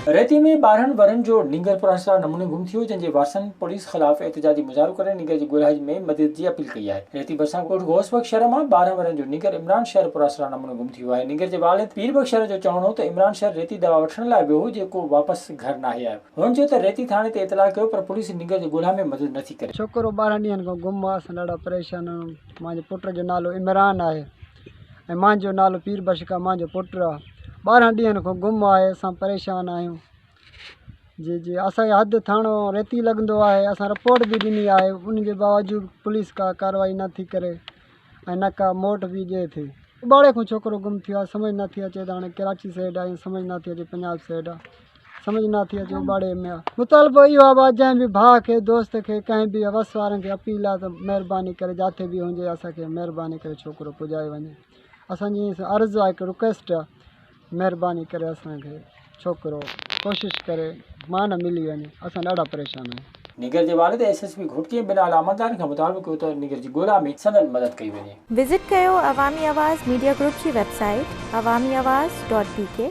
रेती में 12 वरन जो निगर पुरासरा नमूने गुम थियो, जंहिंजे वारसनि पुलिस ख़िलाफ़ एहतजाजी मुज़ाहिरो करे निगर जी ॻोल्हा में मदद जी अपील कई आहे। रेती भरिसां कोट घोसबग शहर मां 12 वरन जो निगर इमरान शहर पुरासरा नमूने गुम थियो आहे। निगर जे वालिद पीरबग शहर जो चवणो हो त इमरान शहर रेती दवा वठण लाइ वियो हो, जेको वापसि घर नाहे आयो। हुन चयो त रेती थाणे ते इतला कयो, पर पुलिस निगर जी ॻोल्हा में मदद नथी करे। छोकिरो 12 ॾींहंनि खां गुम आहे। असां ॾाढा परेशान आहियूं। मुंहिंजे पुट जो नालो इमरान आहे ऐं मुंहिंजो नालो पीरबश का मुंहिंजो पुटु आहे। 12 ॾींहंनि खां गुम आहे। असां परेशान आहियूं। जी असांखे हद थाणो रेती लॻंदो आहे। असां रिपोर्ट बि ॾिनी आहे, उनजे बावजूद पुलिस का कार्रवाई नथी करे ऐं न का मोट बि ॾिए थी। उबाड़े खां छोकिरो गुम थियो आहे। सम्झ नथी अचे त हाणे कराची साइड आहे, सम्झ नथी अचे पंजाब साइड आहे, समझ नथी अचे उबाड़े में आहे। मुतालबो इहो आहे जंहिं बि भाउ खे दोस्त खे कंहिं बि अवस वारनि खे अपील आहे त महिरबानी करे जिथे बि हुजे असांखे महिरबानी करे छोकिरो पुॼाए वञे। असांजी अर्ज़ु आहे, हिकु रिक्वेस्ट आहे, महिरबानी करे असांखे छोकिरो कोशिशि करे मां न मिली वञे। असां ॾाढा परेशान आहियूं। निगर जे वालिद एसएसपी घोटकी बिलाल अहमदान खां मुतालबो कयो त निगर जी ॻोल्हा में संदन मदद कई वञे। विज़िट कयो अवामी आवाज़ मीडिया ग्रुप जी वेबसाइट awamiawaz.pk।